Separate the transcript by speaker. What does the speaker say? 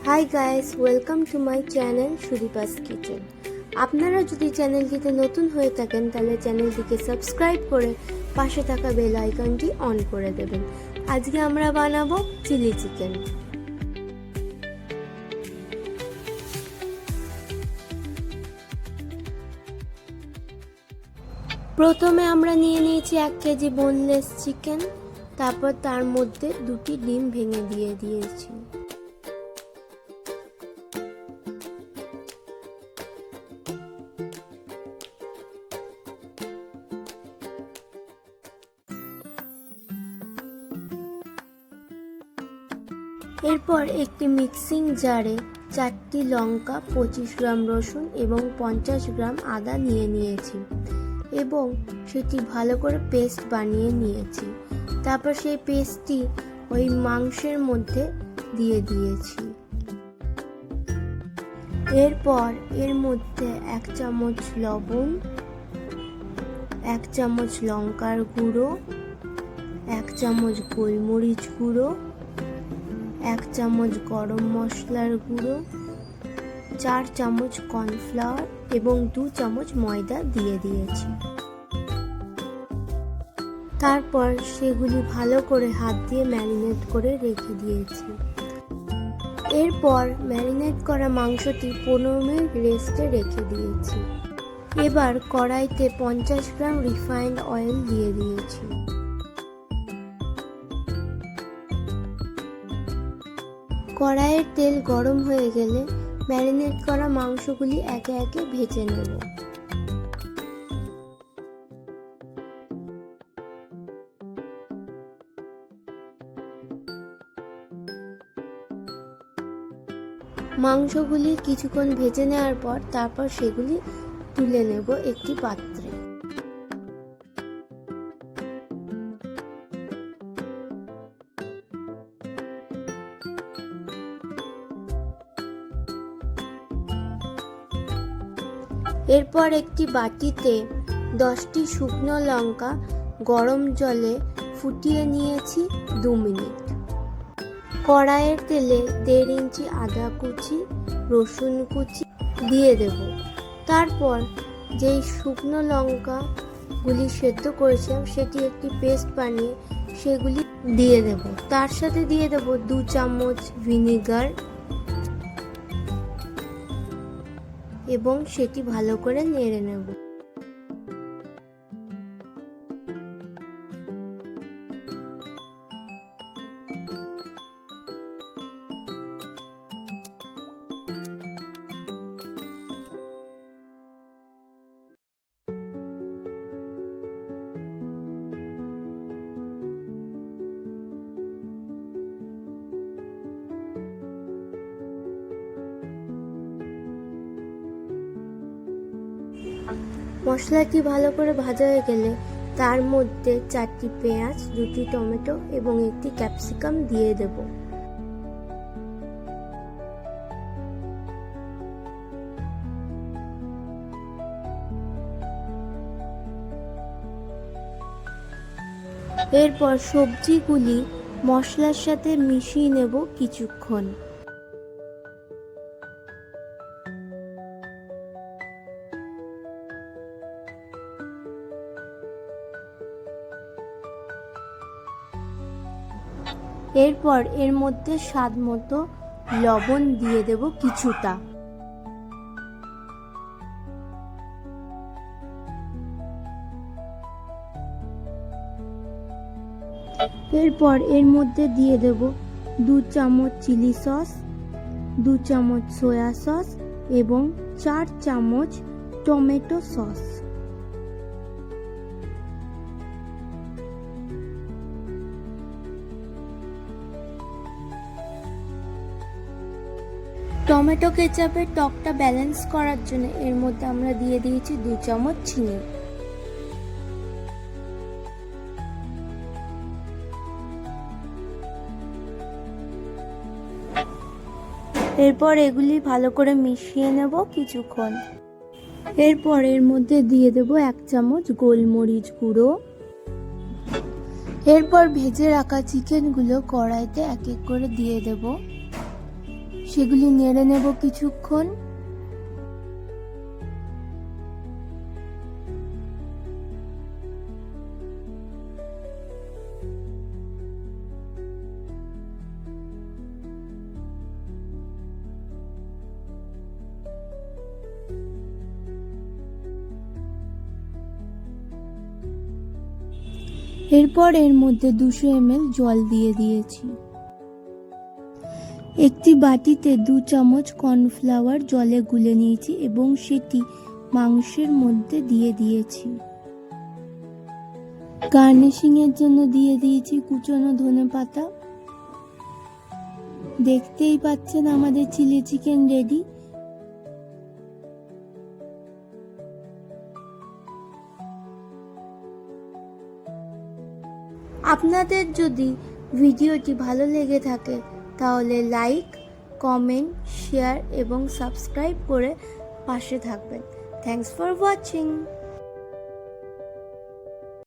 Speaker 1: Hi guys, welcome to my channel Sudipa's kitchen. আপনারা যদি চ্যানেলটিতে নতুন হয়ে থাকেন তাহলে চ্যানেলটিকে সাবস্ক্রাইব করে পাশে থাকা বেল আইকনটি অন করে দেবেন। আজকে আমরা বানাবো চিলি চিকেন। প্রথমে আমরা নিয়ে নিয়েছি 1 কেজি বোনলেস চিকেন। তারপর তার মধ্যে 2টি ডিম ভেঙে দিয়ে দিয়েছি। এরপর একটি মিক্সিং জারে 4টি লঙ্কা, 25 গ্রাম রসুন এবং 50 গ্রাম আদা নিয়ে নিয়েছি এবং সেটি ভালো করে পেস্ট বানিয়ে নিয়েছি। তারপর সেই পেস্টটি ওই মাংসের মধ্যে দিয়ে দিয়েছি। এরপর এর মধ্যে 1 চামচ লবণ, 1 চামচ লঙ্কার গুঁড়ো, 1 চামচ গোলমরিচ গুঁড়ো, 1 চামচ গরম মশলার গুঁড়ো, 4 চামচ কর্নফ্লাওয়ার এবং 2 চামচ ময়দা দিয়ে দিয়েছি। তারপর সেগুলি ভালো করে হাত দিয়ে ম্যারিনেট করে রেখে দিয়েছি। এরপর ম্যারিনেট করা মাংসটি 15 মিনিট রেস্টে রেখে দিয়েছি। এবার কড়াইতে 50 গ্রাম রিফাইন্ড অয়েল দিয়ে দিয়েছি। কড়াইয়ের তেল গরম হয়ে গেলে ম্যারিনেট করা মাংসগুলি একে একে ভেজে নেব। মাংসগুলি কিছুক্ষণ ভেজে নেওয়ার পর তারপর সেগুলি তুলে নেব একটি পাত্রে। এরপর একটি বাটিতে 10টি শুকনো লঙ্কা গরম জলে ফুটিয়ে নিয়েছি 2 মিনিট। কড়াইয়ের তেলে 1.5 ইঞ্চি আদা কুচি, রসুন কুচি দিয়ে দেব। তারপর যেই শুকনো লঙ্কাগুলি সেদ্ধ করেছিলাম সেটি একটি পেস্ট বানিয়ে সেগুলি দিয়ে দেব। তার সাথে দিয়ে দেব 2 চামচ ভিনেগার এবং সেটি ভালো করে নেড়ে নেব। মশলাটি ভালো করে ভাজা হয়ে গেলে তার মধ্যে 4টি পেঁয়াজ, 2টি টমেটো এবং একটি ক্যাপসিকাম দিয়ে দেব। এরপর সবজিগুলি মশলার সাথে মিশিয়ে নেব কিছুক্ষণ। এরপর এর মধ্যে স্বাদ মতো লবণ দিয়ে দেব কিছুটা। এরপর এর মধ্যে দিয়ে দেব 2 চামচ চিলি সস, 2 চামচ সয়া সস এবং 4 চামচ টমেটো সস। টমেটো কেচাপের টকটা ব্যালেন্স করার জন্য এর মধ্যে আমরা দিয়ে দিয়েছি 2 চামচ চিনি। এরপর এগুলি ভালো করে মিশিয়ে নেব কিছুক্ষণ। এরপর এর মধ্যে দিয়ে দেব 1 চামচ গোলমরিচ গুঁড়ো। এরপর ভেজে রাখা চিকেনগুলো কড়াইতে এক এক করে দিয়ে দেব। সেগুলি নেড়ে নেব কিছুক্ষণ। এরপর এর মধ্যে 200 ml জল দিয়ে দিয়েছি। একটি বাটিতে 2 চামচ কর্নফ্লাওয়ার জলে গুলে নিয়েছি এবং সেটি মাংসের মধ্যে দিয়ে দিয়েছি। গার্নিশিং এর জন্য দিয়ে দিয়েছি কুচনো ধনেপাতা। দেখতেই পাচ্ছেন আমাদের চিলি চিকেন রেডি। আপনাদের যদি ভিডিওটি ভালো লেগে থাকে তাহলে লাইক, কমেন্ট, শেয়ার এবং সাবস্ক্রাইব করে পাশে থাকবেন। Thanks for watching.